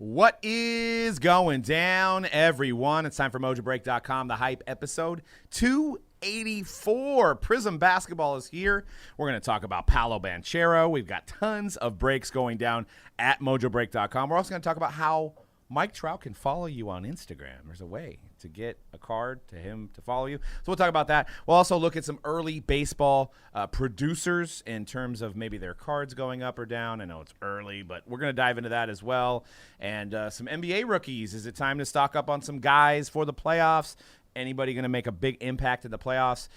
What is going down, everyone? It's time for Mojobreak.com, the hype episode 284. Prizm basketball is here. We're going to talk about Paolo Banchero. We've got tons of breaks going down at Mojobreak.com. We're also going to talk about how Mike Trout can follow you on Instagram. There's a way to get a card to him to follow you. So we'll talk about that. We'll also look at some early baseball producers in terms of maybe their cards going up or down. I know it's early, but we're going to dive into that as well. And some NBA rookies. Is it time to stock up on some guys for the playoffs? Anybody going to make a big impact in the playoffs?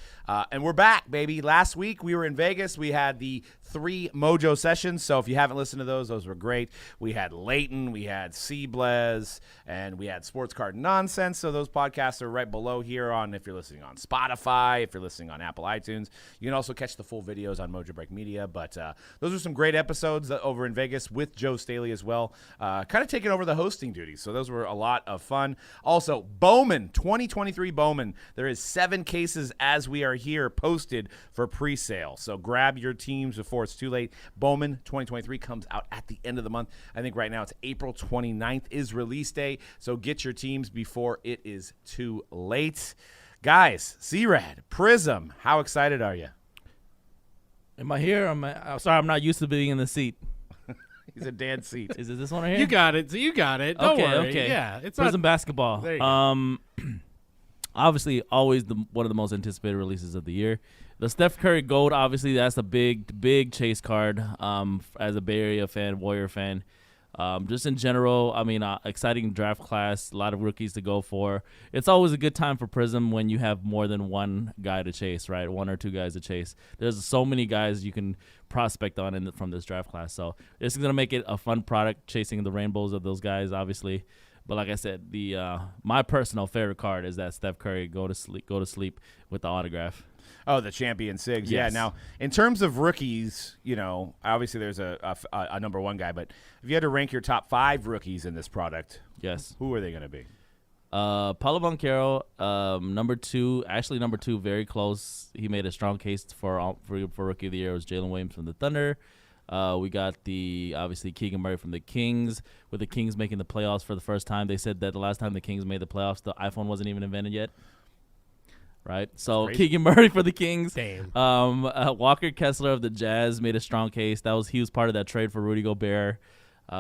And we're back, baby. Last week we were in Vegas. We had the 3 Mojo sessions. So if you haven't listened to those were great. We had Leighton, we had C-Blez, and we had Sports Card Nonsense. So those podcasts are right below here on if you're listening on Spotify, if you're listening on Apple iTunes. You can also catch the full videos on Mojobreak Media. But those are some great episodes over in Vegas with Joe Staley as well. Kind of taking over the hosting duties. So those were a lot of fun. Also, Bowman, 2023 Bowman. There is 7 cases as we are here posted for pre-sale. So grab your teams before it's too late. Bowman 2023 comes out at the end of the month. I think right now it's April 29th is release day. So get your teams before it is too late. Guys, C-Rad, Prizm, how excited are you? Am I here? I'm sorry, I'm not used to being in the seat. He's a dead seat. Is it this one right here? You got it. You got it. Don't worry. Okay. Yeah, it's Prizm not basketball. There you go. Obviously, always one of the most anticipated releases of the year. The Steph Curry Gold, obviously, that's a big chase card. As a Bay Area fan, Warrior fan, just in general, I mean, exciting draft class, a lot of rookies to go for. It's always a good time for Prizm when you have more than one guy to chase, right? 1 or 2 guys to chase. There's so many guys you can prospect on from this draft class. So this is gonna make it a fun product, chasing the rainbows of those guys, obviously. But like I said, my personal favorite card is that Steph Curry go to sleep with the autograph. Oh, the champion Sigs. Yes. Yeah. Now, in terms of rookies, you know, obviously there's a number 1 guy, but if you had to rank your top 5 rookies in this product, Yes. who are they going to be? Paolo Banchero, number 2, very close. He made a strong case for Rookie of the Year. It was Jalen Williams from the Thunder. We got obviously Keegan Murray from the Kings, with the Kings making the playoffs for the first time. They said that the last time the Kings made the playoffs, the iPhone wasn't even invented yet. Right? So Keegan Murray for the Kings. Damn. Walker Kessler of the Jazz made a strong case. He was part of that trade for Rudy Gobert,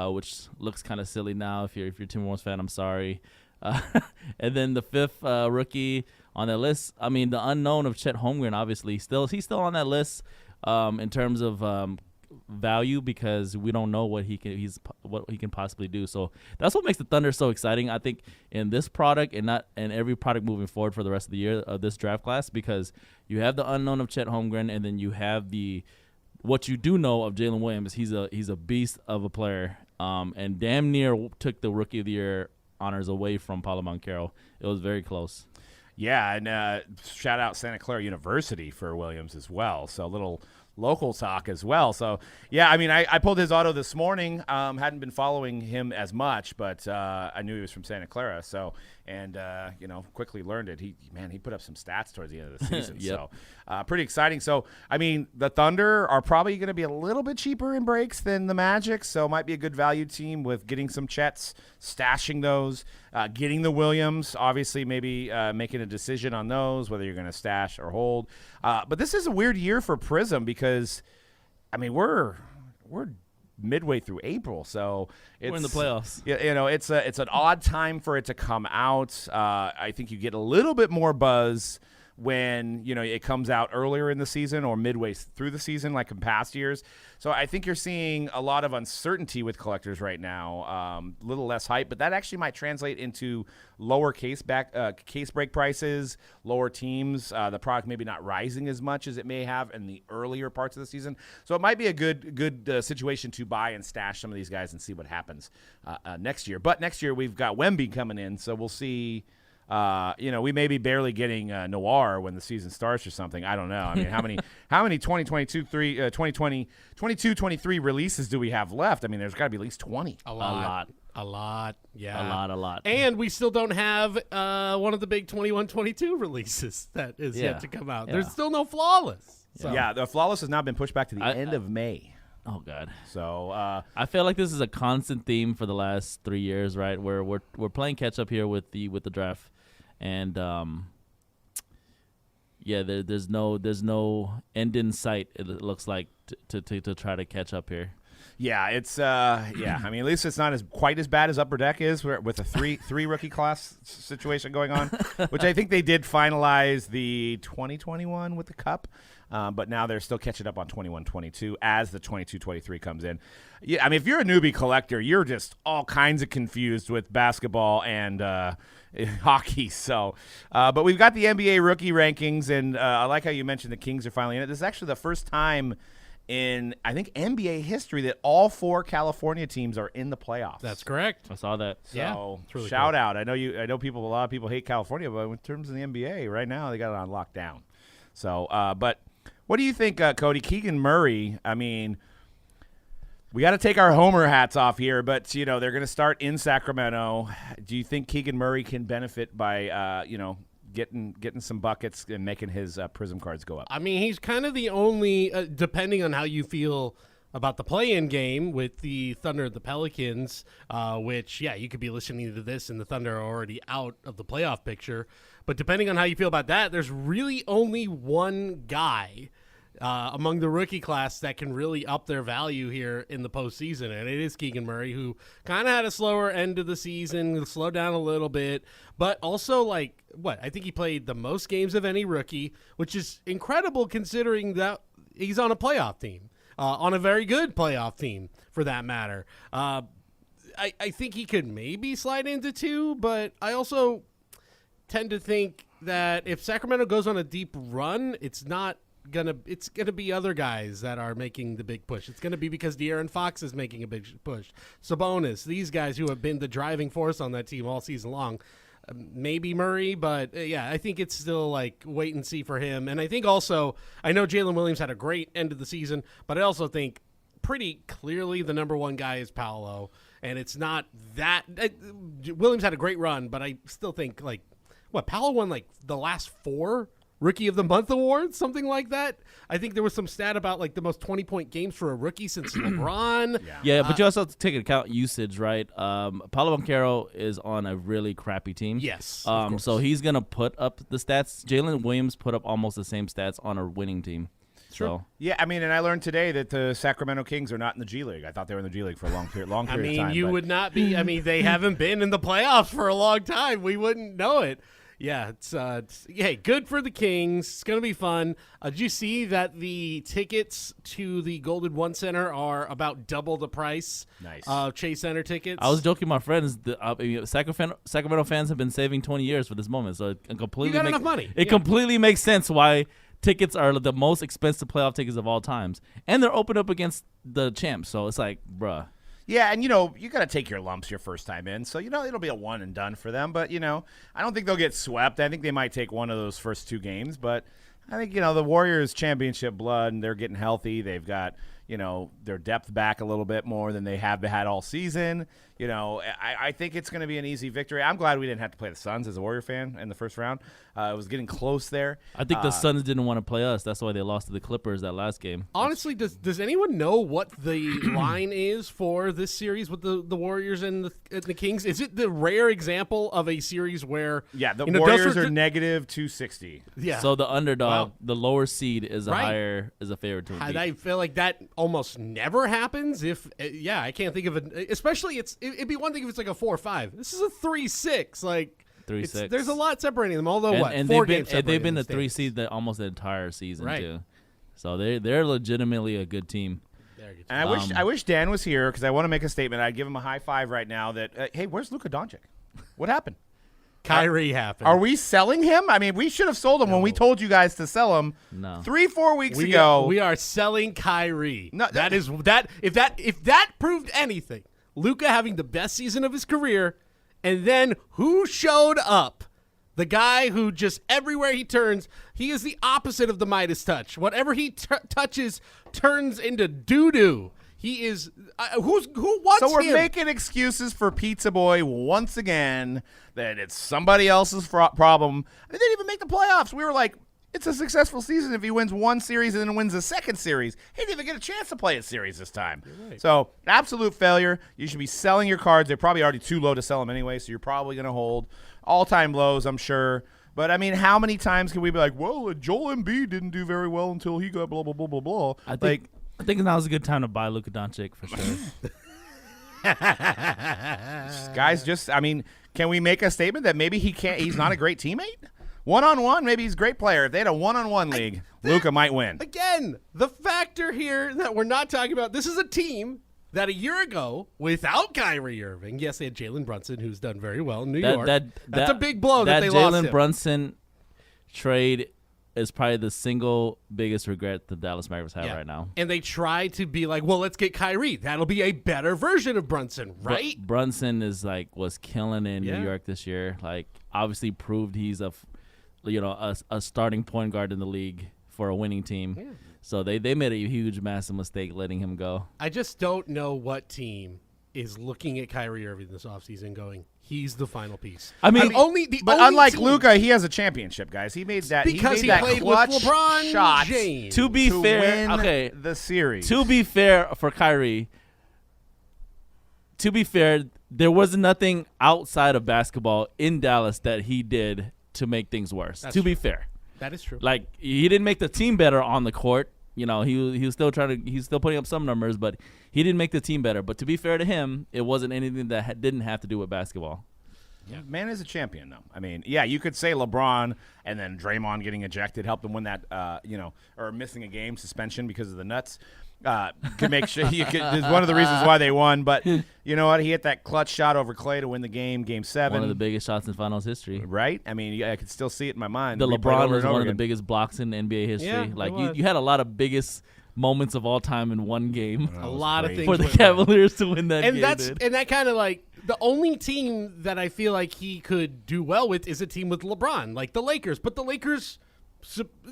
which looks kind of silly now. If you're a Timberwolves fan, I'm sorry. And then the 5th rookie on that list, I mean, the unknown of Chet Holmgren, obviously. He's still on that list in terms of value, because we don't know what he can possibly do. So that's what makes the Thunder so exciting, I think, in this product and every product moving forward for the rest of the year of this draft class, because you have the unknown of Chet Holmgren, and then you have what you do know of Jalen Williams. He's a beast of a player, and damn near took the Rookie of the Year honors away from Paolo Banchero. It was very close. Yeah, and shout out Santa Clara University for Williams as well. So a little local talk as well. So, yeah, I mean, I pulled his auto this morning. Hadn't been following him as much, but I knew he was from Santa Clara. So, and, quickly learned it. He put up some stats towards the end of the season. Yep. So, pretty exciting. So, I mean, the Thunder are probably going to be a little bit cheaper in breaks than the Magic. So, might be a good value team with getting some Chets, stashing those, getting the Williams, obviously maybe making a decision on those, whether you're going to stash or hold. But this is a weird year for Prizm because, I mean, we're midway through April, so we're in the playoffs. It's an odd time for it to come out. I think you get a little bit more buzz when it comes out earlier in the season or midway through the season, like in past years. So I think you're seeing a lot of uncertainty with collectors right now. A little less hype, but that actually might translate into lower case break prices, lower teams. The product maybe not rising as much as it may have in the earlier parts of the season. So it might be a good situation to buy and stash some of these guys and see what happens next year. But next year we've got Wemby coming in, so we'll see. We may be barely getting Noir when the season starts or something. I don't know. I mean, how many 22-23 releases do we have left? I mean, there's got to be at least 20. A lot. Yeah. A lot. And we still don't have one of the big 21-22 releases that is yet to come out. Yeah. There's still no Flawless. So. Yeah, the Flawless has now been pushed back to the end of May. Oh God. So I feel like this is a constant theme for the last 3 years, right? Where we're playing catch up here with the draft, and there's no end in sight. It looks like to try to catch up here. Yeah, it's I mean, at least it's not quite as bad as Upper Deck is, with a three rookie class situation going on, which I think they did finalize the 2021 with the Cup, but now they're still catching up on 21-22 as the 22-23 comes in. Yeah, I mean, if you're a newbie collector, you're just all kinds of confused with basketball and hockey. So, but we've got the NBA rookie rankings, and I like how you mentioned the Kings are finally in it. This is actually the first time in, I think, NBA history that all 4 California teams are in the playoffs. That's correct. I saw that. So really shout cool. out. I know a lot of people hate California, but in terms of the NBA, right now they got it on lockdown. So, but what do you think, Cody? Keegan Murray, I mean, we got to take our homer hats off here, but they're going to start in Sacramento. Do you think Keegan Murray can benefit by getting some buckets and making his Prizm cards go up? I mean, he's kind of the only, depending on how you feel about the play-in game with the Thunder and the Pelicans, which, you could be listening to this and the Thunder are already out of the playoff picture. But depending on how you feel about that, there's really only one guy among the rookie class that can really up their value here in the postseason, and it is Keegan Murray, who kind of had a slower end of the season, slowed down a little bit, but also, I think he played the most games of any rookie, which is incredible considering that he's on a playoff team, on a very good playoff team, for that matter. I think he could maybe slide into 2, but I also tend to think that if Sacramento goes on a deep run, it's gonna be other guys that are making the big push. It's gonna be because De'Aaron Fox is making a big push. Sabonis, these guys who have been the driving force on that team all season long. Maybe Murray, but I think it's still wait and see for him. And I think also, I know Jalen Williams had a great end of the season, but I also think pretty clearly the number one guy is Paolo, and it's not that Williams had a great run, but I still think Paolo won the last 4 Rookie of the Month awards, something like that. I think there was some stat about the most 20-point games for a rookie since LeBron. Yeah, but you also have to take into account usage, right? Paolo Banchero is on a really crappy team. Yes. So he's gonna put up the stats. Jalen Williams put up almost the same stats on a winning team. Sure. So. Yeah, I mean, and I learned today that the Sacramento Kings are not in the G League. I thought they were in the G League for a long period of time. You would not be. I mean, they haven't been in the playoffs for a long time. We wouldn't know it. Yeah, it's good for the Kings. It's going to be fun. Did you see that the tickets to the Golden One Center are about double the price of Chase Center tickets? I was joking with my friends. Sacramento fans have been saving 20 years for this moment, so it completely you got enough money. It completely makes sense why tickets are the most expensive playoff tickets of all times, and they're opened up against the champs. So it's bruh. Yeah, and, you got to take your lumps your first time in. So, it'll be a one and done for them. But, I don't think they'll get swept. I think they might take one of those first 2 games. But I think, the Warriors championship blood, and they're getting healthy. They've got, their depth back a little bit more than they have had all season. I think it's going to be an easy victory. I'm glad we didn't have to play the Suns as a Warrior fan in the first round. It was getting close there. I think the Suns didn't want to play us. That's why they lost to the Clippers that last game. Honestly, does anyone know what the line is for this series with the Warriors and the Kings? Is it the rare example of a series where the Warriors are negative 260? Yeah. So the underdog, the lower seed, is a favorite to beat. I feel like that almost never happens. I can't think of it. Especially it'd be one thing if it's a 4-5. This is a 3-6. 3-6. There's a lot separating them. Although and 4 they've games been they've been the separating 3 seed almost the entire season Right. too. So they're legitimately a good team. And I wish Dan was here because I want to make a statement. I'd give him a high five right now that, hey, where's Luka Doncic? What happened? Kyrie happened. Are we selling him? I mean, we should have sold him when we told you guys to sell him 3-4 weeks ago. We are selling Kyrie. No, if that proved anything, Luka having the best season of his career, and then who showed up? The guy who just everywhere he turns, he is the opposite of the Midas touch. Whatever he touches turns into doo-doo. He is who wants him? So we're making excuses for Pizza Boy once again that it's somebody else's problem. I mean, they didn't even make the playoffs. We were like, it's a successful season if he wins one series and then wins the second series. He didn't even get a chance to play a series this time. Right. So, absolute failure. You should be selling your cards. They're probably already too low to sell them anyway, so you're probably going to hold all-time lows, I'm sure. But, I mean, how many times can we be like, well, Joel Embiid didn't do very well until he got blah, blah, blah, blah, blah. I think now's a good time to buy Luka Doncic for sure. Guys, can we make a statement that maybe he's not a great teammate? One-on-one, maybe he's a great player. If they had a one-on-one league, Luka might win. Again, the factor here that we're not talking about, this is a team that a year ago, without Kyrie Irving, yes, they had Jalen Brunson, who's done very well in New York. That's a big blow that they lost him. That Jalen Brunson trade is probably the single biggest regret the Dallas Mavericks have right now. And they try to be like, well, let's get Kyrie. That'll be a better version of Brunson, right? Brunson was killing in New York this year. Like, obviously proved he's a starting point guard in the league for a winning team. Yeah. So they made a huge, massive mistake letting him go. I just don't know what team is looking at Kyrie Irving this offseason going, he's the final piece. Unlike Luka, he has a championship, guys. He made that because he played with LeBron shot James. To be fair, win the series. To be fair for Kyrie, there was nothing outside of basketball in Dallas that he did to make things worse. That's to true. be fair. That is true. Like, he didn't make the team better on the court. He was still he's still putting up some numbers, but he didn't make the team better. But to be fair to him, it wasn't anything that didn't have to do with basketball. Yeah. Man is a champion, though. I mean, yeah, you could say LeBron and then Draymond getting ejected helped him win that, or missing a game suspension because of the nuts. Could make sure is one of the reasons why they won. But you know what? He hit that clutch shot over Clay to win the game 7. One of the biggest shots in finals history. Right? I mean, I could still see it in my mind. The LeBron was one of the biggest blocks in NBA history. Yeah, like, you had a lot of biggest moments of all time in one game. A lot of things for the Cavaliers to win that game. And that kind of like the only team that I feel like he could do well with is a team with LeBron, like the Lakers. But the Lakers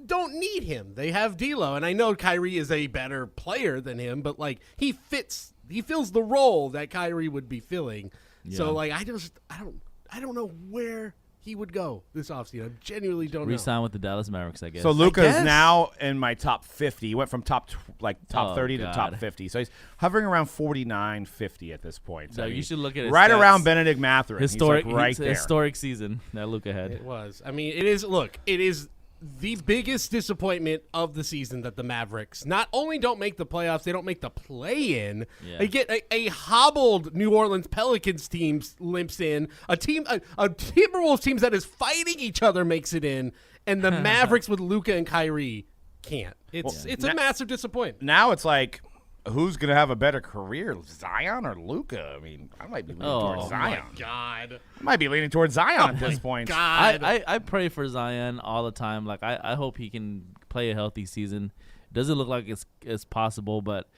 don't need him. They have D'Lo, and I know Kyrie is a better player than him, but like he fills the role that Kyrie would be filling. Yeah. So like I don't know where he would go this offseason. I genuinely don't know. Resign with the Dallas Mavericks, I guess. So Luka is now in my top 50. He went from top 30 to top 50. So he's hovering around 49, 50 at this point. So you should look at his right stats. Around Benedict Mathurin. Historic, he's right there. Historic season that Luka had. It was. I mean, it is. Look, it is the biggest disappointment of the season that the Mavericks not only don't make the playoffs, they don't make the play-in. Yeah. They get a hobbled New Orleans Pelicans team limps in. A Timberwolves team that is fighting each other makes it in, and the Mavericks with Luka and Kyrie can't. It's a massive disappointment. Now it's like, who's going to have a better career, Zion or Luka? I mean, I might be leaning towards Zion. Oh, my God. I might be leaning towards Zion at this point. God. I pray for Zion all the time. Like, I hope he can play a healthy season. Doesn't look like it's possible, but,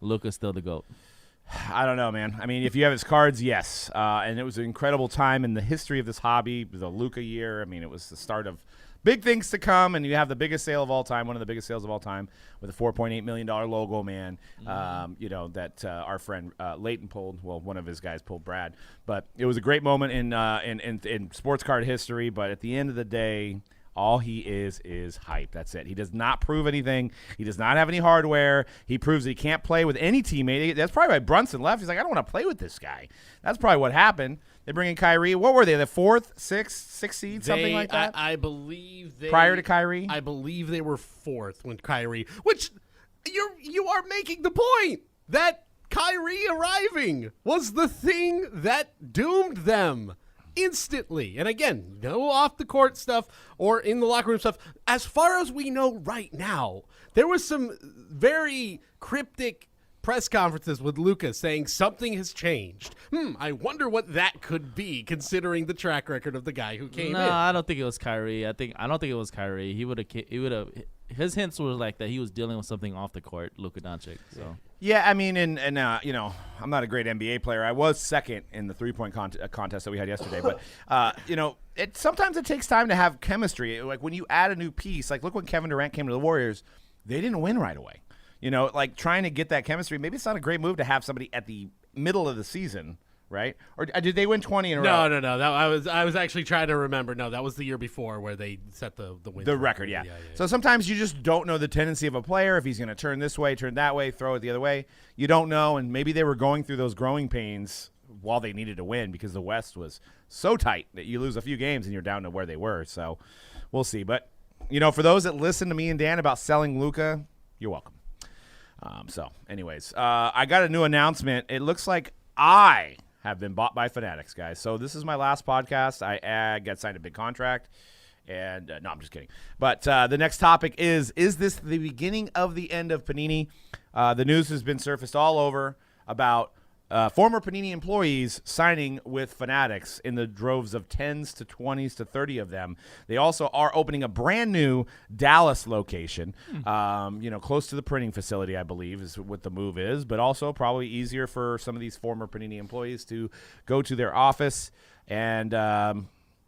Luka's still the GOAT. I don't know, man. I mean, if you have his cards, yes. And it was an incredible time in the history of this hobby, the Luka year. I mean, it was the start of big things to come, and you have the biggest sale of all time, one of the biggest sales of all time, with a $4.8 million logo, man. That our friend Leighton pulled. Well, one of his guys pulled, Brad. But it was a great moment in sports card history. But at the end of the day, all he is hype. That's it. He does not prove anything. He does not have any hardware. He proves that he can't play with any teammate. That's probably why Brunson left. He's like, I don't want to play with this guy. That's probably what happened. They bring in Kyrie. What were they? The fourth, sixth seed, something like that? I believe they. Prior to Kyrie? I believe they were fourth when Kyrie. Which you are making the point that Kyrie arriving was the thing that doomed them instantly. And again, no off the court stuff or in the locker room stuff. As far as we know right now, there was some very cryptic press conferences with Luka saying something has changed. I wonder what that could be, considering the track record of the guy who came in. No, I don't think it was Kyrie. I don't think it was Kyrie. He would have. His hints were like that he was dealing with something off the court, Luka Doncic. So. Yeah, I mean, and I'm not a great NBA player. I was second in the three-point contest that we had yesterday. But, sometimes it takes time to have chemistry. Like, when you add a new piece, like, look when Kevin Durant came to the Warriors, they didn't win right away. Like, trying to get that chemistry, maybe it's not a great move to have somebody at the middle of the season right? Or did they win 20 in a row? No. I was actually trying to remember. No, that was the year before where they set the win. The record, yeah. So sometimes you just don't know the tendency of a player. If he's going to turn this way, turn that way, throw it the other way, you don't know. And maybe they were going through those growing pains while they needed to win because the West was so tight that you lose a few games and you're down to where they were. So we'll see. But, for those that listen to me and Dan about selling Luka, you're welcome. Anyways, I got a new announcement. It looks like I have been bought by Fanatics, guys. So this is my last podcast. I got signed a big contract. And no, I'm just kidding. But the next topic is this the beginning of the end of Panini? The news has been surfaced all over about former Panini employees signing with Fanatics in the droves of 10s to 20s to 30 of them. They also are opening a brand new Dallas location, close to the printing facility, I believe, is what the move is, but also probably easier for some of these former Panini employees to go to their office. And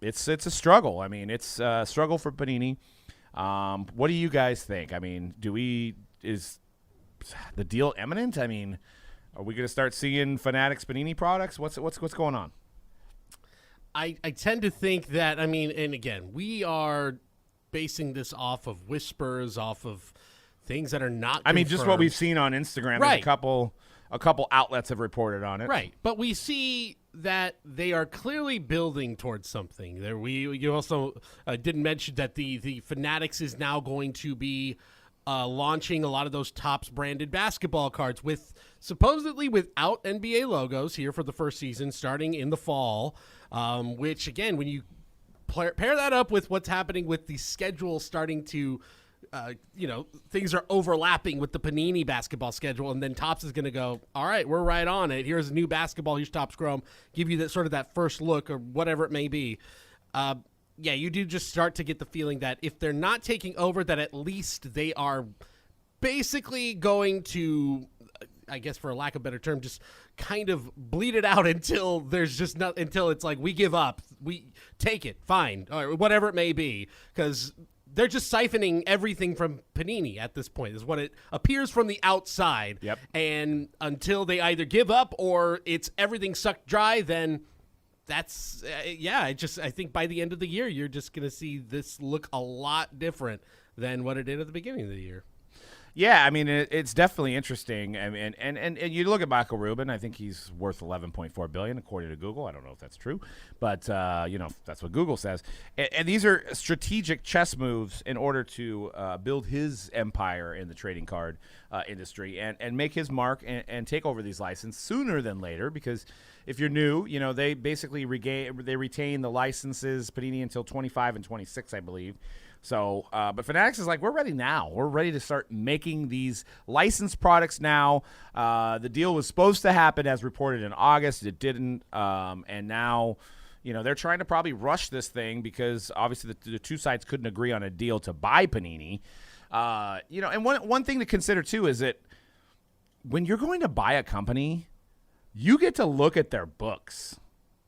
it's a struggle. I mean, it's a struggle for Panini. What do you guys think? I mean, is the deal imminent? I mean, are we going to start seeing Fanatics Panini products? What's going on? I tend to think that, and again, we are basing this off of whispers, off of things that are not confirmed. Just what we've seen on Instagram. Right. A couple outlets have reported on it. Right. But we see that they are clearly building towards something. You also didn't mention that the Fanatics is now going to be launching a lot of those Topps branded basketball cards supposedly without NBA logos here for the first season starting in the fall, which again, when you pair that up with what's happening with the schedule starting to things are overlapping with the Panini basketball schedule, and then Topps is going to go, all right, we're right on it. Here's a new basketball. Here's Topps Chrome. Give you that first look or whatever it may be. Yeah, you do just start to get the feeling that if they're not taking over, that at least they are basically going to, I guess for a lack of a better term, just kind of bleed it out until there's just not, until it's like, we give up, we take it, fine, or whatever it may be, because they're just siphoning everything from Panini at this point, is what it appears from the outside. Yep. And until they either give up or it's everything sucked dry, then that's I think by the end of the year you're just going to see this look a lot different than what it did at the beginning of the year. Yeah, it's definitely interesting. And you look at Michael Rubin. I think he's worth $11.4 billion according to Google. I don't know if that's true, but that's what Google says. And these are strategic chess moves in order to build his empire in the trading card industry and make his mark and take over these licenses sooner than later. Because if you're new, they basically retain the licenses Panini until 25 and 26, I believe. So, but Fanatics is like, we're ready now. We're ready to start making these licensed products now. The deal was supposed to happen as reported in August. It didn't. And now, they're trying to probably rush this thing because obviously the two sides couldn't agree on a deal to buy Panini. And one thing to consider too is that when you're going to buy a company, you get to look at their books,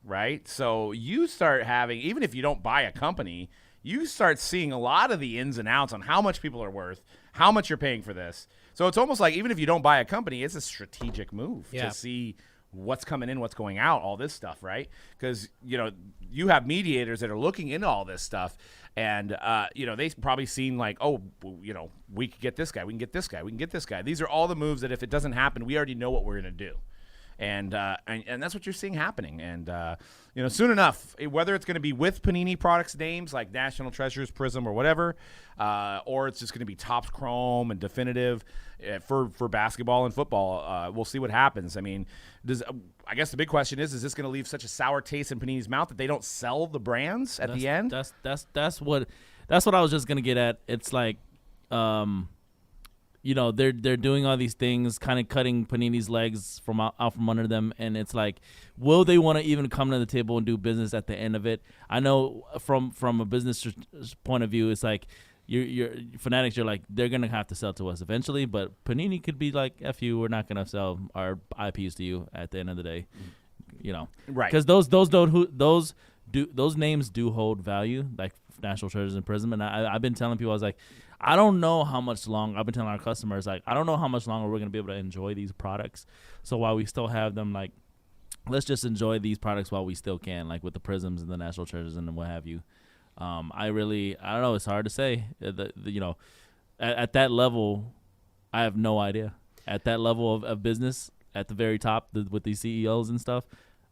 right? So you start having, even if you don't buy a company, you start seeing a lot of the ins and outs on how much people are worth, how much you're paying for this. So it's almost like even if you don't buy a company, it's a strategic move to see what's coming in, what's going out, all this stuff, right? Because, you have mediators that are looking into all this stuff, and, they've probably seen like, we could get this guy, we can get this guy, we can get this guy. These are all the moves that if it doesn't happen, we already know what we're going to do. And that's what you're seeing happening. And, soon enough, whether it's going to be with Panini products names like National Treasures, Prizm, or whatever, or it's just going to be Topps Chrome and Definitive for basketball and football, we'll see what happens. I guess the big question is this going to leave such a sour taste in Panini's mouth that they don't sell the brands at the end? That's what I was just going to get at. It's like, they're doing all these things, kind of cutting Panini's legs out from under them, and it's like, will they want to even come to the table and do business at the end of it? I know from a business point of view, it's like you're Fanatics. You're like, they're gonna have to sell to us eventually, but Panini could be like, "F you, we're not gonna sell our IPs to you." At the end of the day, right? Because those names do hold value, like National Treasures and Prizm, and I've been telling people, I was like, I don't know how much longer. I've been telling our customers, like, I don't know how much longer we're going to be able to enjoy these products. So while we still have them, like, let's just enjoy these products while we still can, like with the Prizms and the National Treasures and what have you. I don't know. It's hard to say. At that level, I have no idea. At that level of business, at the very top with these CEOs and stuff,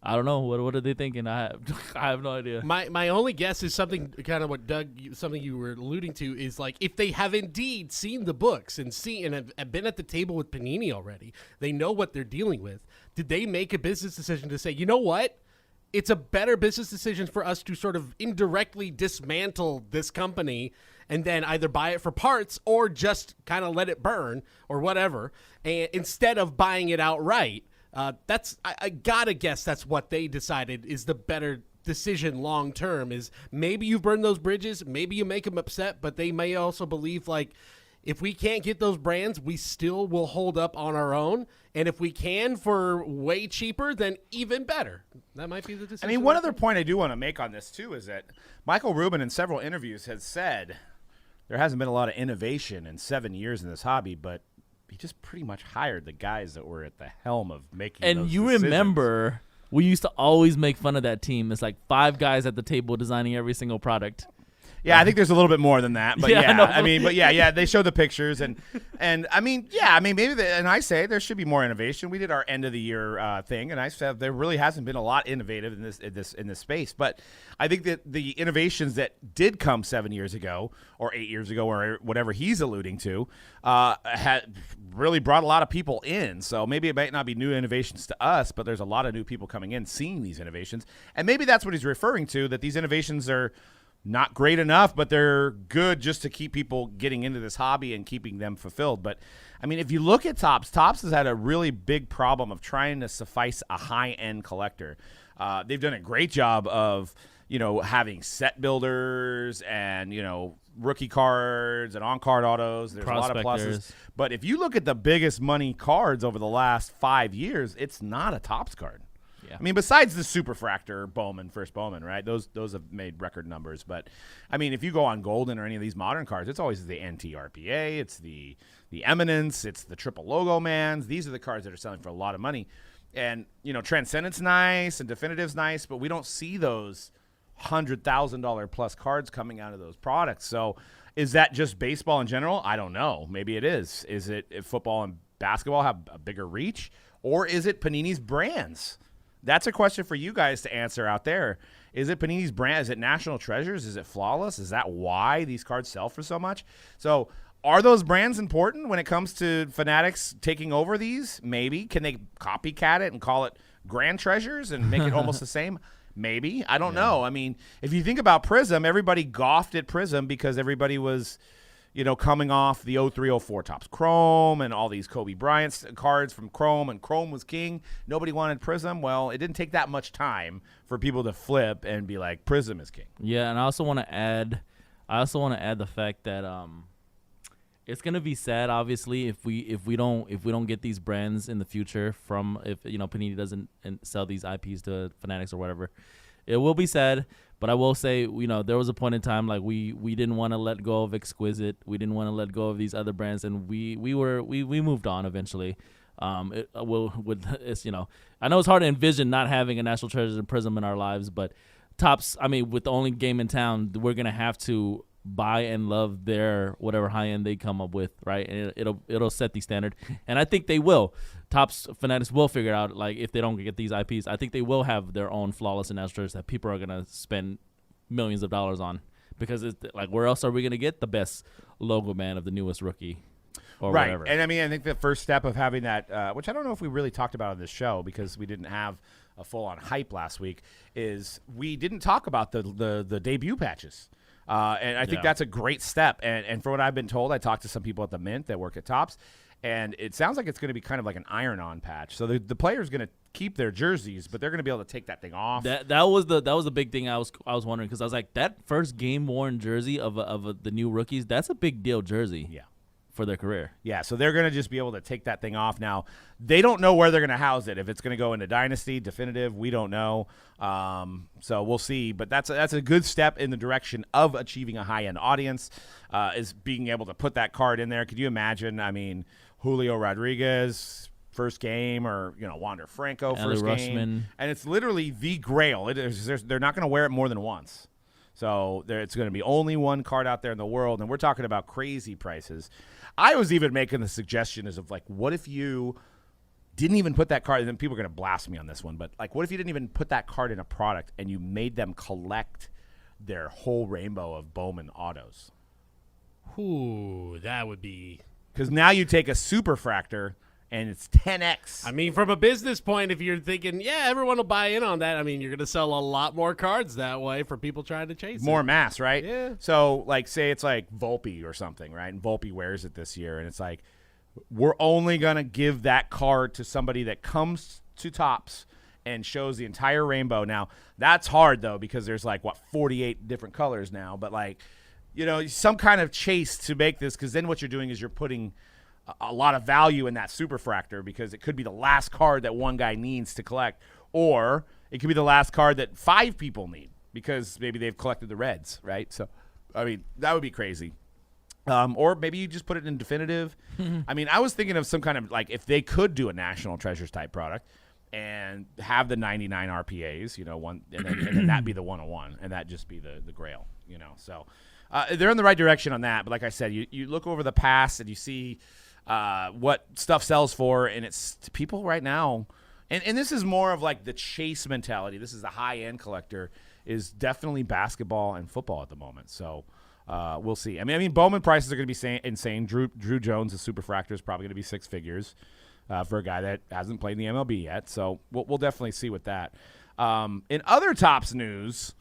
I don't know. What are they thinking? I have no idea. My only guess is something kind of what something you were alluding to is like if they have indeed seen the books and have been at the table with Panini already, they know what they're dealing with. Did they make a business decision to say, you know what? It's a better business decision for us to sort of indirectly dismantle this company and then either buy it for parts or just kind of let it burn or whatever, and instead of buying it outright. I gotta guess that's what they decided is the better decision long term. Is maybe you burn those bridges, maybe you make them upset, but they may also believe like if we can't get those brands, we still will hold up on our own, and if we can for way cheaper, then even better. That might be the decision. I mean, one other point I do want to make on this too is that Michael Rubin in several interviews has said there hasn't been a lot of innovation in 7 years in this hobby, but he just pretty much hired the guys that were at the helm of making and those you decisions. Remember, we used to always make fun of that team. It's like 5 guys at the table designing every single product. Yeah, I think there's a little bit more than that, but Yeah, no. they show the pictures and maybe I say there should be more innovation. We did our end of the year thing, and I said there really hasn't been a lot innovative in this space. But I think that the innovations that did come 7 years ago or 8 years ago or whatever he's alluding to had really brought a lot of people in. So maybe it might not be new innovations to us, but there's a lot of new people coming in seeing these innovations, and maybe that's what he's referring to. That these innovations are not great enough, but they're good just to keep people getting into this hobby and keeping them fulfilled. But, I mean, if you look at Topps has had a really big problem of trying to suffice a high-end collector. They've done a great job of, having set builders and, rookie cards and on-card autos. There's a lot of pluses. But if you look at the biggest money cards over the last 5 years, it's not a Topps card. Yeah. I mean, besides the Superfractor Bowman, first Bowman, right? Those have made record numbers. But, I mean, if you go on Golden or any of these modern cards, it's always the NT-RPA, it's the Eminence, it's the triple logo mans. These are the cards that are selling for a lot of money. And, Transcendent's nice and Definitive's nice, but we don't see those $100,000 plus cards coming out of those products. So is that just baseball in general? I don't know. Maybe it is. Is it if football and basketball have a bigger reach? Or is it Panini's brands? That's a question for you guys to answer out there. Is it Panini's brand? Is it National Treasures? Is it Flawless? Is that why these cards sell for so much? So are those brands important when it comes to Fanatics taking over these? Maybe. Can they copycat it and call it Grand Treasures and make it almost the same? Maybe. I don't know. I mean, if you think about Prizm, everybody goffed at Prizm because everybody was coming off the 03-04 Topps Chrome and all these Kobe Bryant cards from Chrome, and Chrome was king. Nobody wanted Prizm. Well, it didn't take that much time for people to flip and be like, Prizm is king. Yeah, and I also want to add the fact that it's gonna be sad, obviously, if we don't get these brands in the future from if Panini doesn't sell these IPs to Fanatics or whatever. It will be sad. But I will say, there was a point in time like we didn't want to let go of Exquisite. We didn't want to let go of these other brands, and we moved on eventually. I know it's hard to envision not having a National Treasures and Prizm in our lives, but Topps, I mean, with the only game in town, we're gonna have to buy and love their whatever high end they come up with, right? And it'll set the standard, and I think they will. Topps Fanatics will figure out, like, if they don't get these IPs, I think they will have their own Flawless and National Treasures that people are gonna spend millions of dollars on, because it's like, where else are we gonna get the best logo man of the newest rookie? Or right, whatever. And I mean, I think the first step of having that, which I don't know if we really talked about on this show because we didn't have a full-on hype last week, is we didn't talk about the debut patches. And I think that's a great step. And for what I've been told, I talked to some people at the Mint that work at Topps, and it sounds like it's going to be kind of like an iron-on patch. So the player's going to keep their jerseys, but they're going to be able to take that thing off. That was the big thing I was wondering, because I was like, that first game-worn jersey of the new rookies, that's a big deal jersey. Yeah. For their career. Yeah, so they're going to just be able to take that thing off now. They don't know where they're going to house it. If it's going to go into Dynasty, Definitive, we don't know. So we'll see. But that's a good step in the direction of achieving a high-end audience, is being able to put that card in there. Could you imagine, I mean, Julio Rodriguez, first game, or Wander Franco Ellie first game, Rushman. and it's literally the Grail. They're not going to wear it more than once, so it's going to be only one card out there in the world, and we're talking about crazy prices. I was even making the suggestion of like, what if you didn't even put that card, and then people are going to blast me on this one, but like, what if you didn't even put that card in a product and you made them collect their whole rainbow of Bowman autos? Ooh, that would be... Because now you take a superfractor and it's 10x. I mean, from a business point, if you're thinking, yeah, everyone will buy in on that, I mean, you're going to sell a lot more cards that way for people trying to chase More it. mass, right? Yeah. So, like, say it's like Volpe or something, right? And Volpe wears it this year, and it's like, we're only going to give that card to somebody that comes to Topps and shows the entire rainbow. Now, that's hard, though, because there's, 48 different colors now. But, some kind of chase to make this, because then what you're doing is you're putting a lot of value in that superfractor, because it could be the last card that one guy needs to collect, or it could be the last card that 5 people need because maybe they've collected the reds, right? So, I mean, that would be crazy. Or maybe you just put it in definitive. I mean, I was thinking of some kind of, if they could do a National Treasures type product and have the 99 RPAs, and then that be the 101, and that just be the Grail, So they're in the right direction on that. But like I said, you look over the past and you see what stuff sells for, and it's people right now. And this is more of the chase mentality. This is the high-end collector, is definitely basketball and football at the moment. So we'll see. I mean, Bowman prices are going to be insane. Drew Jones, the superfractor, is probably going to be 6 figures for a guy that hasn't played in the MLB yet. So we'll definitely see with that. In other Topps news,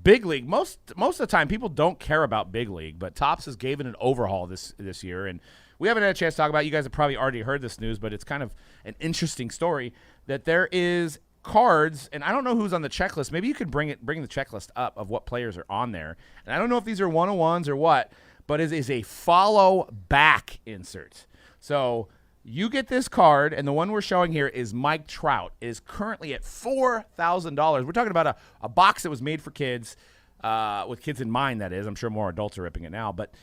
Big League. Most of the time, people don't care about Big League, but Topps has given an overhaul this year, and we haven't had a chance to talk about it. You guys have probably already heard this news, but it's kind of an interesting story that there is cards, and I don't know who's on the checklist. Maybe you could bring the checklist up of what players are on there. And I don't know if these are 101s or what, but it is a follow back insert. So you get this card, and the one we're showing here is Mike Trout. It is currently at $4,000. We're talking about a box that was made for kids, with kids in mind, that is. I'm sure more adults are ripping it now, but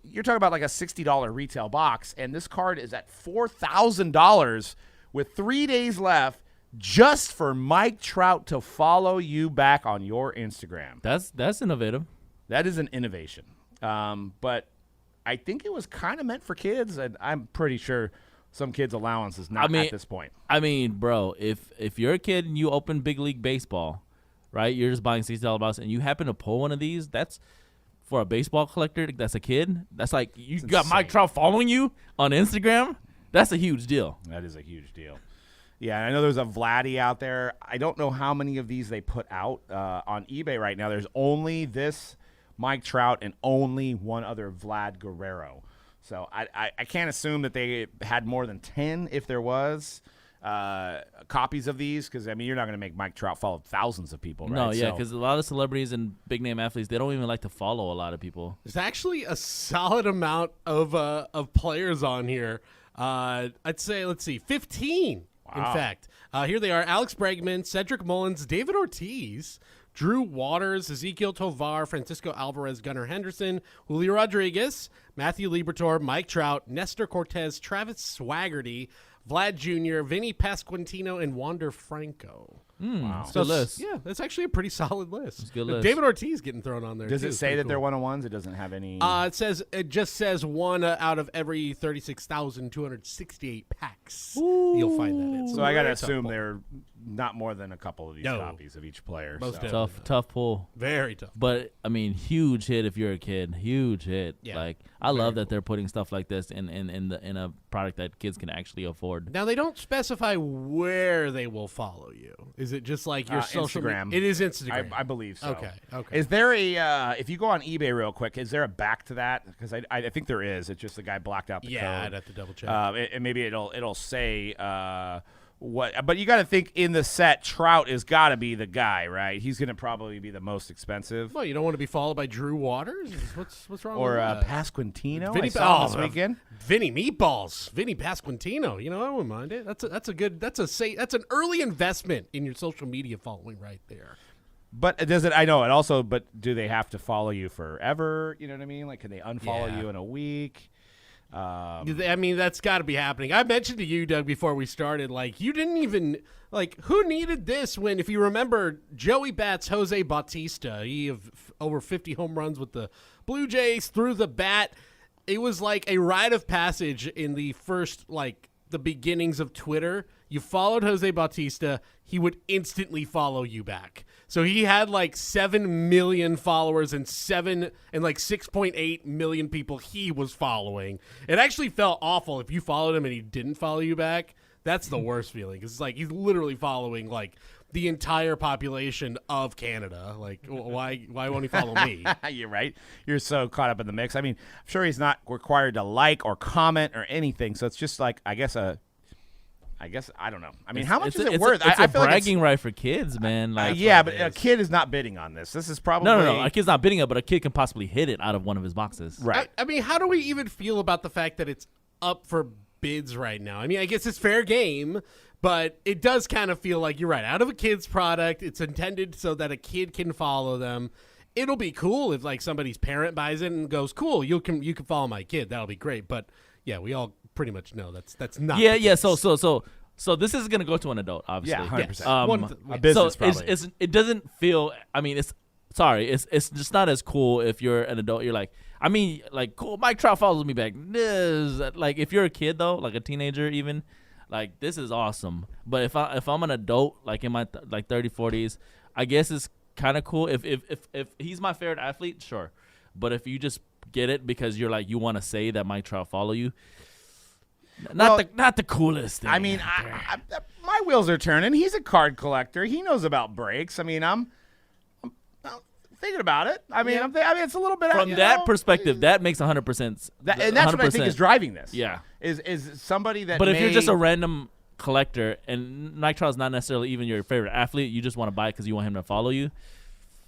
you're talking about a $60 retail box, and this card is at $4,000 with 3 days left, just for Mike Trout to follow you back on your Instagram. That's innovative. That is an innovation. But I think it was kind of meant for kids, and I'm pretty sure some kids' allowance is not at this point. I mean, bro, if you're a kid and you open Big League Baseball, right, you're just buying $60 box, and you happen to pull one of these, that's for a baseball collector that's a kid. That's like you got insane. Mike Trout following you on Instagram. That's a huge deal. That is a huge deal. Yeah, I know there's a Vladdy out there. I don't know how many of these they put out on eBay right now. There's only this Mike Trout and only one other Vlad Guerrero. So I can't assume that they had more than 10 if there was copies of these, because, I mean, you're not going to make Mike Trout follow thousands of people, right? No, yeah, because a lot of celebrities and big-name athletes, they don't even like to follow a lot of people. There's actually a solid amount of players on here. I'd say, 15. Wow. In fact, here they are: Alex Bregman, Cedric Mullins, David Ortiz, Drew Waters, Ezekiel Tovar, Francisco Alvarez, Gunnar Henderson, Julio Rodriguez, Matthew Liberatore, Mike Trout, Nestor Cortez, Travis Swaggerty, Vlad Jr., Vinny Pasquantino, and Wander Franco. Wow. It's a good list. Yeah, that's actually a pretty solid list. It's a good list. David Ortiz getting thrown on there. Does too. it say Pretty that cool. they're 101s? It doesn't have any. It just says one out of every 36,268 packs. You'll find that. It's so I got to very tough assume pull. they're not more than a couple of these No. copies of each player. Most so. definitely. Tough pull. Very tough. But, I mean, huge hit if you're a kid. Huge hit. Yeah. Like, I love that they're putting stuff like this in a product that kids can actually afford. Now, they don't specify where they will follow you. Is it just like your social Instagram. It is Instagram. I believe so. Okay. Is there a if you go on eBay real quick, is there a back to that? Because I think there is. It's just the guy blacked out the Yeah, code. I'd have to double check. And maybe it'll say what. But you got to think in the set, Trout has got to be the guy, right? He's going to probably be the most expensive. Well, you don't want to be followed by Drew Waters? What's wrong Or with that? Pasquantino. Vinny I saw this oh, weekend. Vinny Meatballs, Vinny Pasquantino. You know, I wouldn't mind it. That's an early investment in your social media following right there. But does it? I know it also. But do they have to follow you forever? You know what I mean? Like, can they unfollow Yeah. you in a week? I mean, that's got to be happening. I mentioned to you, Doug, before we started, like, you didn't even, like, who needed this when, if you remember, Joey Bats, Jose Bautista, he have over 50 home runs with the Blue Jays, threw the bat. It was like a rite of passage in the first, like, the beginnings of Twitter. You followed Jose Bautista, he would instantly follow you back. So he had like 7 million followers and 6.8 million people he was following. It actually felt awful if you followed him and he didn't follow you back. That's the worst feeling. It's like he's literally following like the entire population of Canada. Like, why won't he follow me? You're right. You're so caught up in the mix. I mean, I'm sure he's not required to like or comment or anything. So it's just like, I guess I don't know. I mean, how much is it worth? It's I a feel bragging right for kids, man. Like, yeah, but a kid is not bidding on this. This is probably no. A kid's not bidding it, but a kid can possibly hit it out of one of his boxes. Right. I mean, how do we even feel about the fact that it's up for bids right now? I mean, I guess it's fair game, but it does kind of feel like you're right. Out of a kid's product, it's intended so that a kid can follow them. It'll be cool if like somebody's parent buys it and goes, "Cool, you can follow my kid." That'll be great. But yeah, we all pretty much know that's not. Yeah. So this is gonna go to an adult, obviously. Yeah, 100%. A business, so probably. It doesn't feel. I mean, it's just not as cool if you're an adult. You're like, I mean, like, cool. Mike Trout follows me back. Like, if you're a kid though, like a teenager, even, like, this is awesome. But if I'm an adult, like in my 30s, 40s, I guess it's kind of cool. If he's my favorite athlete, sure. But if you just get it because you're like you want to say that Mike Trout follow you. Not the coolest thing. I mean, my wheels are turning. He's a card collector. He knows about breaks. I mean, I'm thinking about it. I mean, I mean, it's a little bit from that perspective. That makes 100%. And that's what I think is driving this. Yeah, is somebody that. But if you're just a random collector and Mike Trout's not necessarily even your favorite athlete, you just want to buy it because you want him to follow you.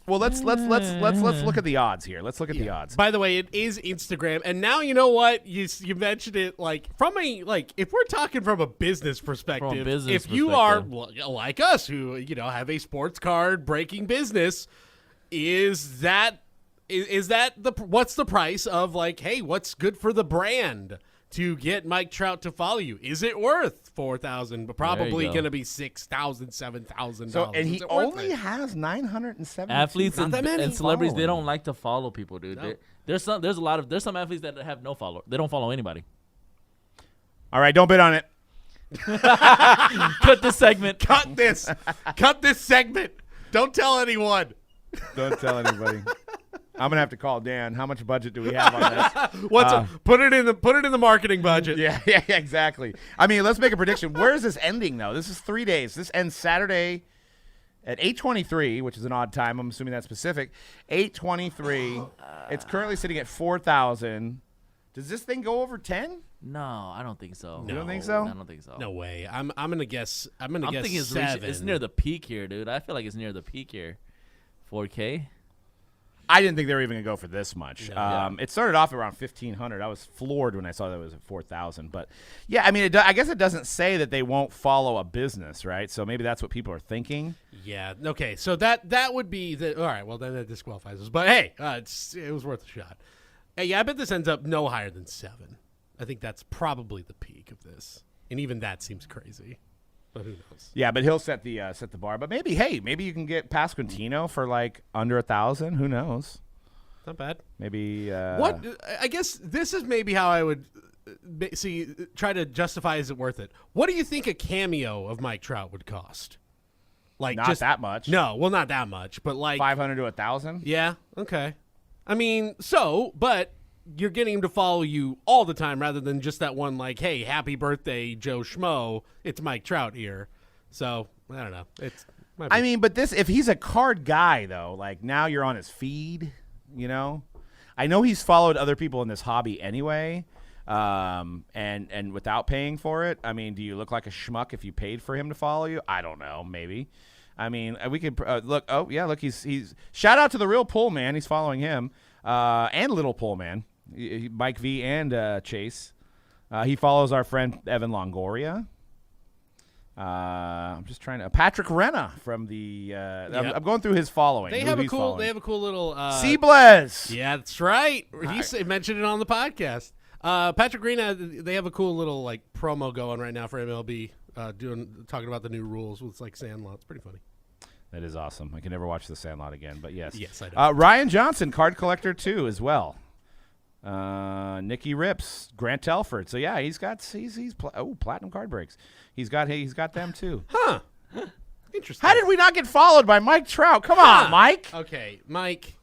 Well, let's look at the odds here. Let's look at the odds. By the way, it is Instagram, and now you know what you mentioned it like from a if we're talking from a business perspective. If you are like us who have a sports card breaking business, is that what's the price of like, hey, what's good for the brand to get Mike Trout to follow you? Is it worth $4,000? But probably going to be $6,000, $7,000. So, and he only has 970 athletes and celebrities. following. They don't like to follow people, dude. No. There's some athletes that have no follower. They don't follow anybody. All right, don't bid on it. Cut this segment. Cut this segment. Don't tell anyone. Don't tell anybody. I'm gonna have to call Dan. How much budget do we have on this? Put it in the marketing budget. Yeah, exactly. I mean, let's make a prediction. Where is this ending though? This is 3 days. This ends Saturday at 8:23, which is an odd time. I'm assuming that's Pacific. 8:23. It's currently sitting at 4,000. Does this thing go over 10? No, I don't think so. You don't think so? I don't think so. No way. I'm gonna guess. I'm thinking 7. it's near the peak here, dude. I feel like it's near the peak here. 4K. I didn't think they were even going to go for this much. No, It started off around 1,500. I was floored when I saw that it was at 4,000. But, yeah, I mean, I guess it doesn't say that they won't follow a business, right? So maybe that's what people are thinking. Yeah, okay. So that would be – all right, well, then that disqualifies us. But, hey, it was worth a shot. Hey, yeah, I bet this ends up no higher than 7. I think that's probably the peak of this. And even that seems crazy. But who knows? Yeah, but he'll set the bar. But maybe you can get Pasquantino for like under 1,000. Who knows? Not bad. Maybe. What? I guess this is maybe how I would try to justify. Is it worth it? What do you think a cameo of Mike Trout would cost? Like not that much. No, well, not that much, but like 500 to 1,000. Yeah. Okay. I mean, but you're getting him to follow you all the time rather than just that one, like, hey, happy birthday, Joe Schmo. It's Mike Trout here. So, I don't know. I mean, but if he's a card guy, though, like now you're on his feed, I know he's followed other people in this hobby anyway, and without paying for it. I mean, do you look like a schmuck if you paid for him to follow you? I don't know, maybe. I mean, we could look. Oh, yeah, look, he's shout out to the real Pull Man. He's following him, and Little Pull Man. Mike V and Chase. He follows our friend Evan Longoria. I'm just trying to Patrick Renna from the. I'm going through his following. They have a cool little. Seablez. Yeah, that's right. He mentioned it on the podcast. Patrick Green, they have a cool little like promo going right now for MLB, talking about the new rules with like Sandlot. It's pretty funny. That is awesome. I can never watch The Sandlot again, but yes. Yes, I know. Ryan Johnson, card collector too, as well. Nicky Rips, Grant Telford. So yeah, he's platinum card breaks. He's got them too. Huh. Interesting. How did we not get followed by Mike Trout? Come on, Mike. Okay, Mike.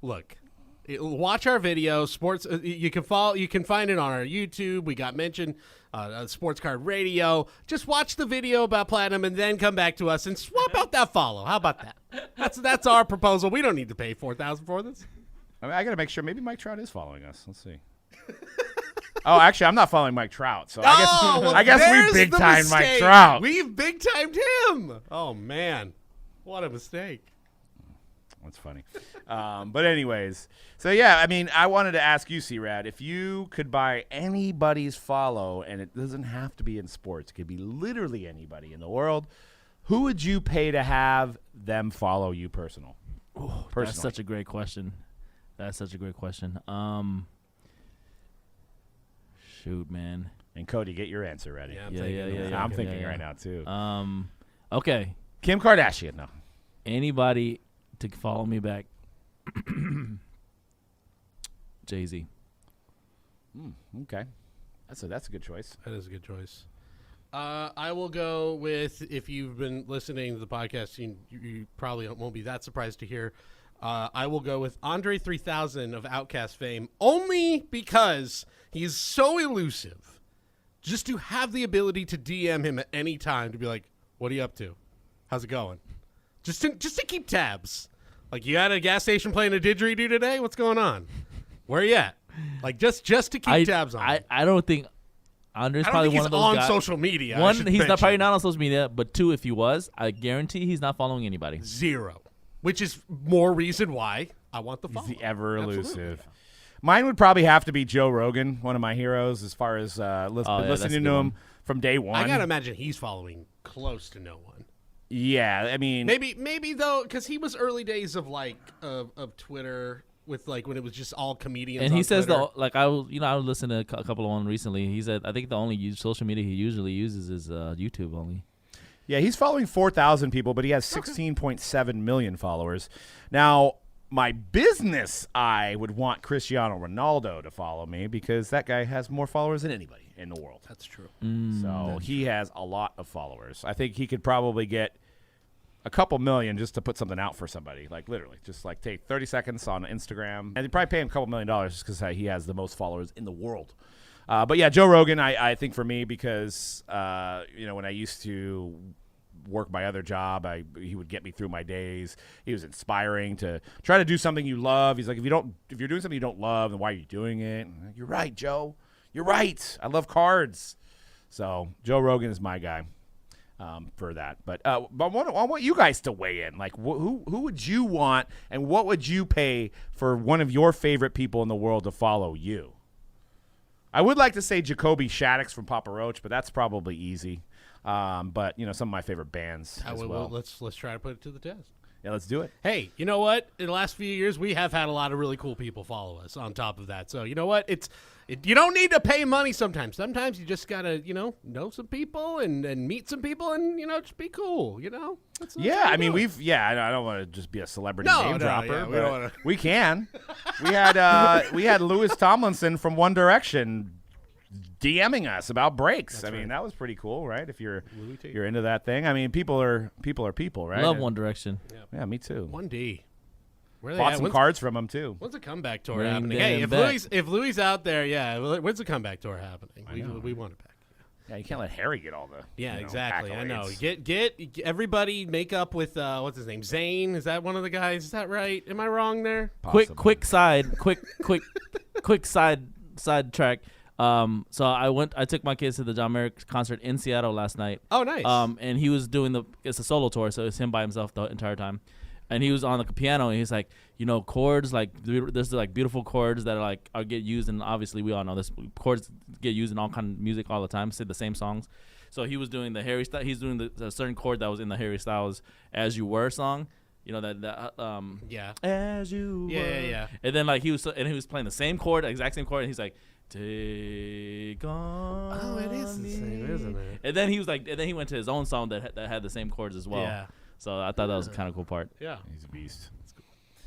Look, watch our video. Sports. You can follow. You can find it on our YouTube. We got mentioned. Sports Card Radio. Just watch the video about Platinum and then come back to us and swap out that follow. How about that? That's our proposal. We don't need to pay $4,000 for this. I mean, I got to make sure. Maybe Mike Trout is following us. Let's see. Oh, actually, I'm not following Mike Trout. So I guess we big timed Mike Trout. We've big timed him. Oh man, what a mistake. That's funny. But anyways, so yeah, I mean, I wanted to ask you, C-Rad, if you could buy anybody's follow, and it doesn't have to be in sports, it could be literally anybody in the world, who would you pay to have them follow you personally? That's such a great question. Shoot, man. And Cody, get your answer ready. Yeah, I'm thinking right now too. Okay. Kim Kardashian, no. Anybody to follow me back. Jay-Z. Okay. That's a good choice. That is a good choice. I will go with, if you've been listening to the podcast, you probably won't be that surprised to hear. I will go with Andre 3000 of Outkast fame, only because he's so elusive. Just to have the ability to DM him at any time to be like, "What are you up to? How's it going?" Just to keep tabs. Like, you at a gas station playing a didgeridoo today? What's going on? Where are you at? Like, just to keep tabs on. I don't think Andre's probably one of those guys. He's on social media. One, he's probably not on social media. But two, if he was, I guarantee he's not following anybody. 0. Which is more reason why I want the follow. He's the ever elusive. Mine would probably have to be Joe Rogan, one of my heroes, as far as listening to him from day one. I gotta imagine he's following close to no one. Yeah, I mean, maybe though, because he was early days of of Twitter with like when it was just all comedians. And he says Twitter. I would listen to a couple of one recently. He said I think the only social media he usually uses is YouTube only. Yeah, he's following 4,000 people, but he has 16.7 million followers. Now, my business eye would want Cristiano Ronaldo to follow me because that guy has more followers than anybody in the world. That's true. So he has a lot of followers. I think he could probably get a couple million just to put something out for somebody, like literally, just like take 30 seconds on Instagram, and they'd probably pay him a couple $1 million just because he has the most followers in the world. But yeah, Joe Rogan, I think for me because when I used to work my other job, he would get me through my days. He was inspiring to try to do something you love. He's like, if you're doing something you don't love, then why are you doing it? I'm like, you're right, Joe. You're right. I love cards. So Joe Rogan is my guy for that. But I want you guys to weigh in. Like, who would you want, and what would you pay for one of your favorite people in the world to follow you? I would like to say Jacoby Shaddix from Papa Roach, but that's probably easy. But some of my favorite bands as well. Let's try to put it to the test. Yeah, let's do it. Hey, you know what? In the last few years, we have had a lot of really cool people follow us. On top of that, so you know what? You don't need to pay money sometimes. Sometimes you just gotta know some people and meet some people and just be cool. That's I mean I don't want to just be a celebrity name dropper. Yeah, we can. we had Louis Tomlinson from One Direction DMing us about breaks. I mean, that was pretty cool, right? If you're into that thing. I mean, people are people, right? Love One Direction. Yeah, me too. 1D. Where Bought some cards from them too. When's the comeback tour happening? Hey, if Louis out there, when's the comeback tour happening? We want it back. Yeah, you can't let Harry get all the exactly. accolades. I know. Get everybody make up with what's his name? Zane? Is that one of the guys? Is that right? Am I wrong there? Possibly. Quick side track. So I took my kids to the John Mayer concert in Seattle last night. Oh, nice. And he was doing it's a solo tour, so it's him by himself the entire time. And he was on the piano, and he's like, chords, like there's like beautiful chords that are get used, and obviously we all know this. Chords get used in all kind of music all the time. Say the same songs. So he was doing the Harry Styles. He's doing the certain chord that was in the Harry Styles "As You Were" song. Yeah. As you were. Yeah. And then he was playing the same chord, exact same chord, and he's like, Take on. Oh, it is the same, isn't it? And then he was like, and then he went to his own song that had the same chords as well. Yeah. So I thought that was a kind of cool part. Yeah. He's a beast.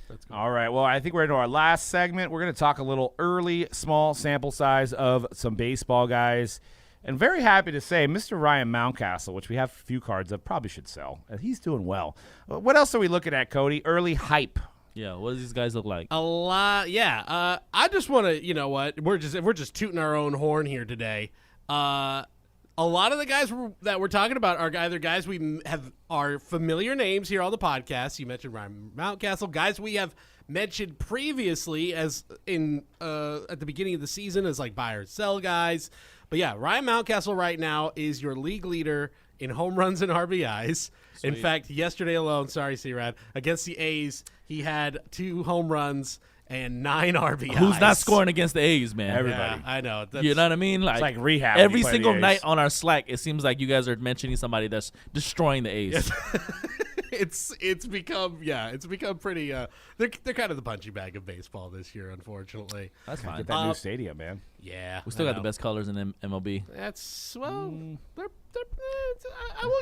That's cool. All right. Well, I think we're into our last segment. We're going to talk a little early, small sample size of some baseball guys. And very happy to say, Mr. Ryan Mountcastle, which we have a few cards of, probably should sell. He's doing well. What else are we looking at, Cody? Early hype. Yeah, what does these guys look like? A lot, yeah. I just want to, you know what? We're just tooting our own horn here today. A lot of the guys that we're talking about are either guys are familiar names here on the podcast. You mentioned Ryan Mountcastle, guys we have mentioned previously as in at the beginning of the season as like buy or sell guys. But yeah, Ryan Mountcastle right now is your league leader in home runs and RBIs. Sweet. In fact, yesterday alone, sorry, C-Rad, against the A's, he had 2 home runs and 9 RBIs. Who's not scoring against the A's, man? Everybody. Yeah, I know. You know what I mean? It's like rehab. Every when you play single the A's. night on our Slack, it seems like you guys are mentioning somebody that's destroying the A's. It's become pretty. They're kind of the punching bag of baseball this year, unfortunately. That's fine. Get that new stadium, man. Yeah, We still I got the know. best colors in MLB. That's I will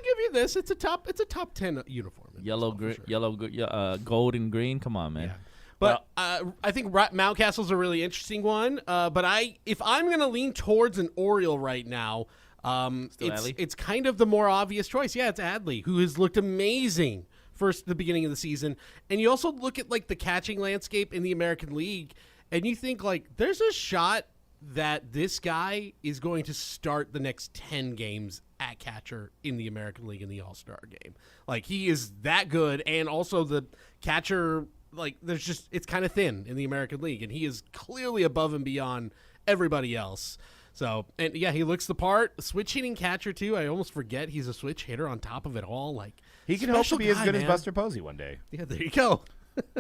give you this. It's a top 10 uniform. in Yellow, baseball, for sure. gold, and green. Come on, man. Yeah. But I think Mountcastle's a really interesting one. But if I'm going to lean towards an Oriole right now, Adley? it's kind of the more obvious choice. Yeah, it's Adley, who has looked amazing first at the beginning of the season. And you also look at like the catching landscape in the American League, and you think like there's a shot that this guy is going to start the next 10 games at catcher in the American League in the All-Star game. Like he is that good, and also the catcher. Like, it's kind of thin in the American League, and he is clearly above and beyond everybody else. So, and yeah, he looks the part. Switch hitting catcher, too. I almost forget he's a switch hitter on top of it all. Like, He can hope to special be as guy, good as man. Buster Posey one day Yeah, there you go.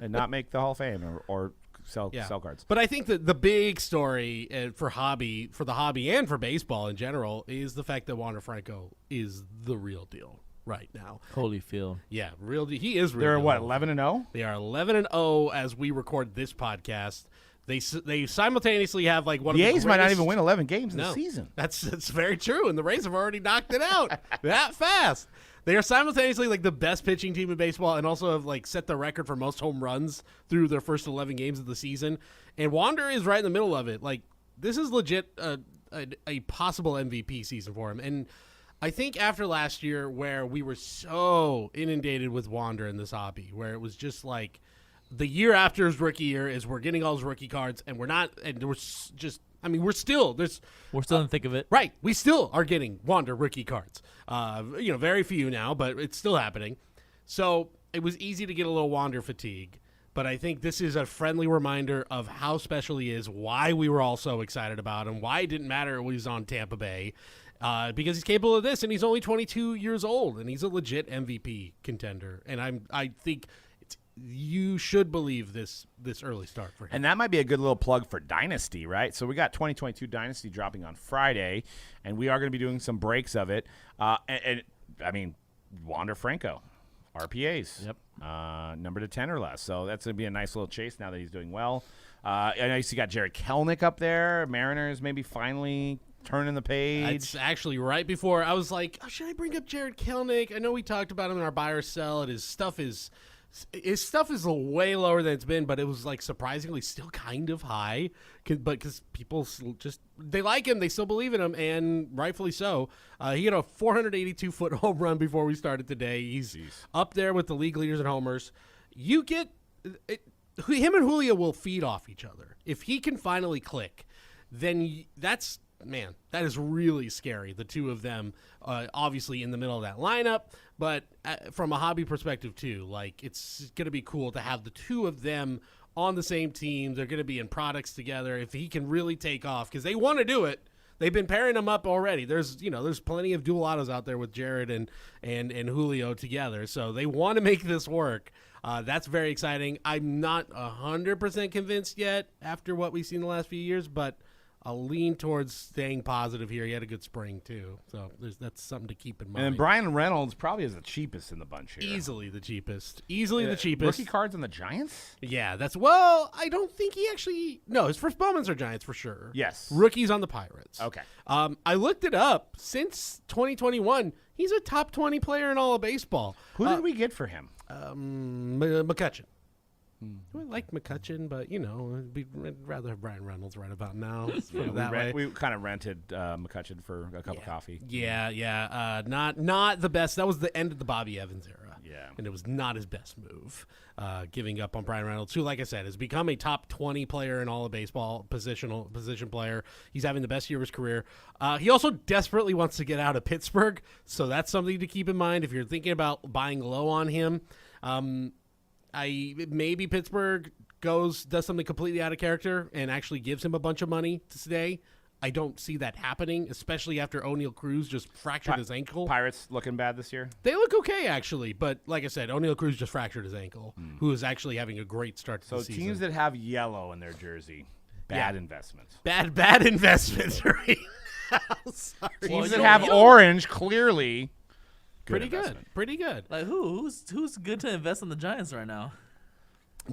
and not make the Hall of Fame or sell cards. But I think that the big story for the hobby and for baseball in general is the fact that Wander Franco is the real deal right now. Holyfield. Yeah, real deal. He is real They're deal. what, 11-0? They are 11-0 as we record this podcast. They simultaneously have like one The of the A's might not greatest- even win 11 games in No, the season. That's very true, and the Rays have already knocked it out that fast. They are simultaneously like the best pitching team in baseball, and also have like set the record for most home runs through their first 11 games of the season. And Wander is right in the middle of it. Like this is legit a possible MVP season for him. And I think after last year, where we were so inundated with Wander in this hobby, where it was just like the year after his rookie year is we're getting all his rookie cards, and we're not, and we're just. I mean, we're still in the thick of it. Right. We still are getting Wander rookie cards. Very few now, but it's still happening. So it was easy to get a little Wander fatigue. But I think this is a friendly reminder of how special he is, why we were all so excited about him, why it didn't matter when he was on Tampa Bay, because he's capable of this, and he's only 22 years old, and he's a legit MVP contender. And I think you should believe this early start for him. And that might be a good little plug for Dynasty, right? So we got 2022 Dynasty dropping on Friday, and we are going to be doing some breaks of it. And I mean, Wander Franco, RPAs. Yep. Number to 10 or less. So that's going to be a nice little chase now that he's doing well. I know you got Jared Kelenic up there. Mariners maybe finally turning the page. It's actually right before I was like, oh, should I bring up Jared Kelenic? I know we talked about him in our buy or sell, and his stuff is way lower than it's been, but it was like surprisingly still kind of high. But because people they like him, they still believe in him, and rightfully so. He had a 482-foot home run before we started today. He's up there with the league leaders in homers. You get him and Julio will feed off each other. If he can finally click, then that is really scary. The two of them, obviously in the middle of that lineup, but from a hobby perspective too, like it's going to be cool to have the two of them on the same team. They're going to be in products together. If he can really take off, because they want to do it. They've been pairing them up already. There's plenty of dual autos out there with Jared and Julio together. So they want to make this work. That's very exciting. I'm not 100% convinced yet after what we've seen the last few years, but I'll lean towards staying positive here. He had a good spring, too. So that's something to keep in mind. And Brian Reynolds probably is the cheapest in the bunch here. Easily the cheapest. The cheapest. Rookie cards on the Giants? Yeah, I don't think he actually... No, his first Bowmans are Giants for sure. Yes. Rookies on the Pirates. Okay. I looked it up. Since 2021, he's a top 20 player in all of baseball. Who did we get for him? McCutcheon. I like McCutcheon, but, I'd rather have Brian Reynolds right about now. We kind of rented McCutcheon for a cup of coffee. Yeah. Not the best. That was the end of the Bobby Evans era. Yeah. And it was not his best move, giving up on Brian Reynolds, who, like I said, has become a top 20 player in all of baseball, position player. He's having the best year of his career. He also desperately wants to get out of Pittsburgh, so that's something to keep in mind if you're thinking about buying low on him. Maybe Pittsburgh does something completely out of character and actually gives him a bunch of money to stay. I don't see that happening, especially after O'Neal Cruz just fractured his ankle. Pirates looking bad this year? They look okay, actually. But like I said, O'Neal Cruz just fractured his ankle, who is actually having a great start to the season. So teams that have yellow in their jersey, bad investments. Bad investments, right? Sorry. Teams that have orange, clearly... Pretty good. Like who's good to invest in the Giants right now?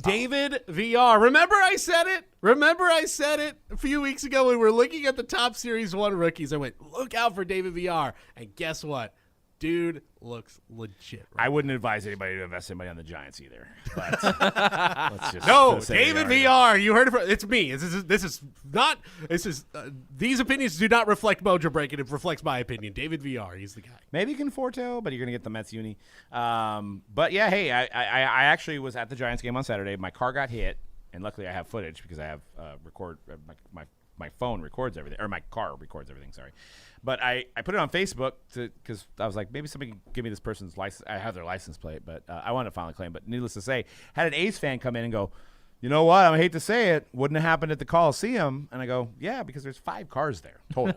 David VR. Remember I said it a few weeks ago when we were looking at the top Series 1 rookies. I went, look out for David VR. And guess what? Dude looks legit. Right? I wouldn't advise anybody to invest anybody on the Giants either. But let's just David VR. You heard it from it's me. These opinions do not reflect Mojobreak, and it reflects my opinion. David VR. He's the guy. Maybe Conforto, but you're gonna get the Mets uni. But yeah, hey, I actually was at the Giants game on Saturday. My car got hit, and luckily I have footage because I have my phone records everything, or my car records everything. Sorry. But I put it on Facebook because I was like, maybe somebody can give me this person's license. I have their license plate, but I wanted to file a claim. But needless to say, had an A's fan come in and go, you know what? I hate to say it. Wouldn't have happened at the Coliseum. And I go, yeah, because there's 5 cars there total.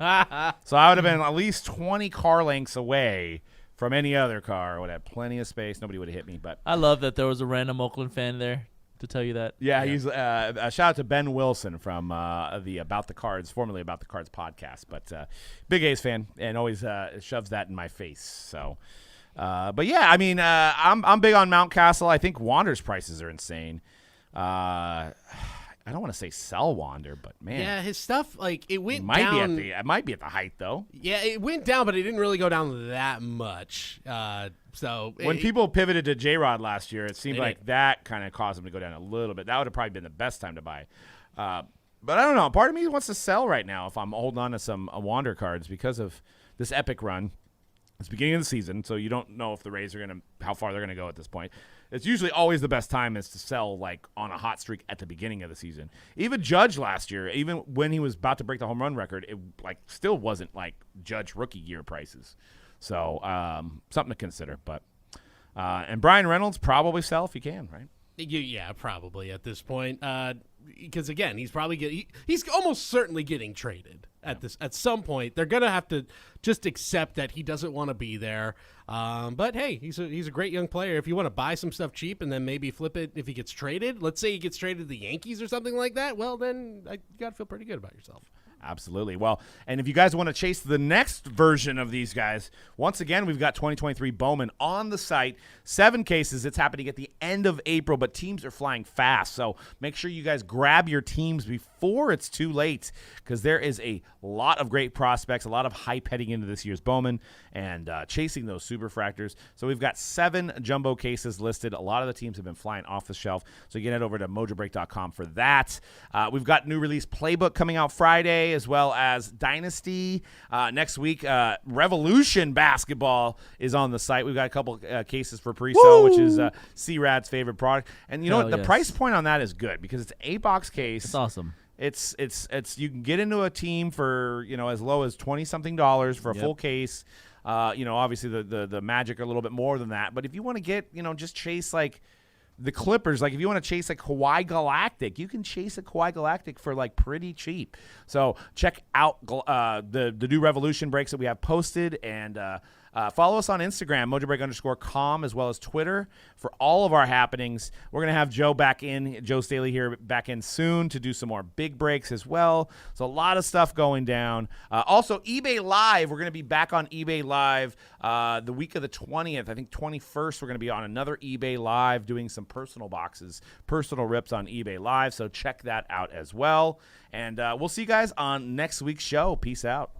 So I would have been at least 20 car lengths away from any other car. I would have plenty of space. Nobody would have hit me. But I love that there was a random Oakland fan there to tell you that. Yeah, he's a shout out to Ben Wilson from the About the Cards, formerly About the Cards podcast, but big A's fan and always shoves that in my face. So, but yeah, I mean, I'm big on Mountcastle. I think Wander's prices are insane. I don't want to say sell Wander, but man, yeah, his stuff it went down. It might be at the height though. Yeah, it went down, but it didn't really go down that much. So when people pivoted to J-Rod last year, it seemed like that kind of caused him to go down a little bit. That would have probably been the best time to buy. But I don't know. Part of me wants to sell right now if I'm holding on to some Wander cards because of this epic run. It's the beginning of the season, so you don't know if the Rays are how far they're gonna go at this point. It's usually always the best time is to sell on a hot streak at the beginning of the season. Even Judge last year, even when he was about to break the home run record, it still wasn't like Judge rookie year prices. So something to consider. But and Brian Reynolds probably sell if you can, right? Yeah, probably at this point. Because again, he's probably he's almost certainly getting traded at some point. They're gonna have to just accept that he doesn't want to be there. But hey, he's a great young player. If you want to buy some stuff cheap and then maybe flip it if he gets traded, let's say he gets traded to the Yankees or something like that. Well, then you gotta feel pretty good about yourself. Absolutely. Well, and if you guys want to chase the next version of these guys, once again, we've got 2023 Bowman on the site. 7 cases. It's happening at the end of April, but teams are flying fast. So make sure you guys grab your teams before it's too late because there is a lot of great prospects, a lot of hype heading into this year's Bowman and chasing those superfractors. So we've got 7 jumbo cases listed. A lot of the teams have been flying off the shelf. So you can head over to mojobreak.com for that. We've got new release playbook coming out Friday, as well as Dynasty. Next week, Revolution Basketball is on the site. We've got a couple cases for pre-sale, which is C-Rad's favorite product. And you know what? The price point on that is good because it's an 8-box case. It's awesome. It's you can get into a team for, as low as $20-something for a full case. Obviously the Magic are a little bit more than that. But if you want to get, just chase the Clippers, if you want to chase a Kawhi Galactic, you can chase a Kawhi Galactic for pretty cheap. So check out the new Revolution breaks that we have posted, and Follow us on Instagram, Mojobreak_com, as well as Twitter for all of our happenings. We're going to have Joe Staley here back in soon to do some more big breaks as well. So a lot of stuff going down. Also, eBay Live. We're going to be back on eBay Live the week of the 20th. I think 21st, we're going to be on another eBay Live doing some personal boxes, personal rips on eBay Live. So check that out as well. And we'll see you guys on next week's show. Peace out.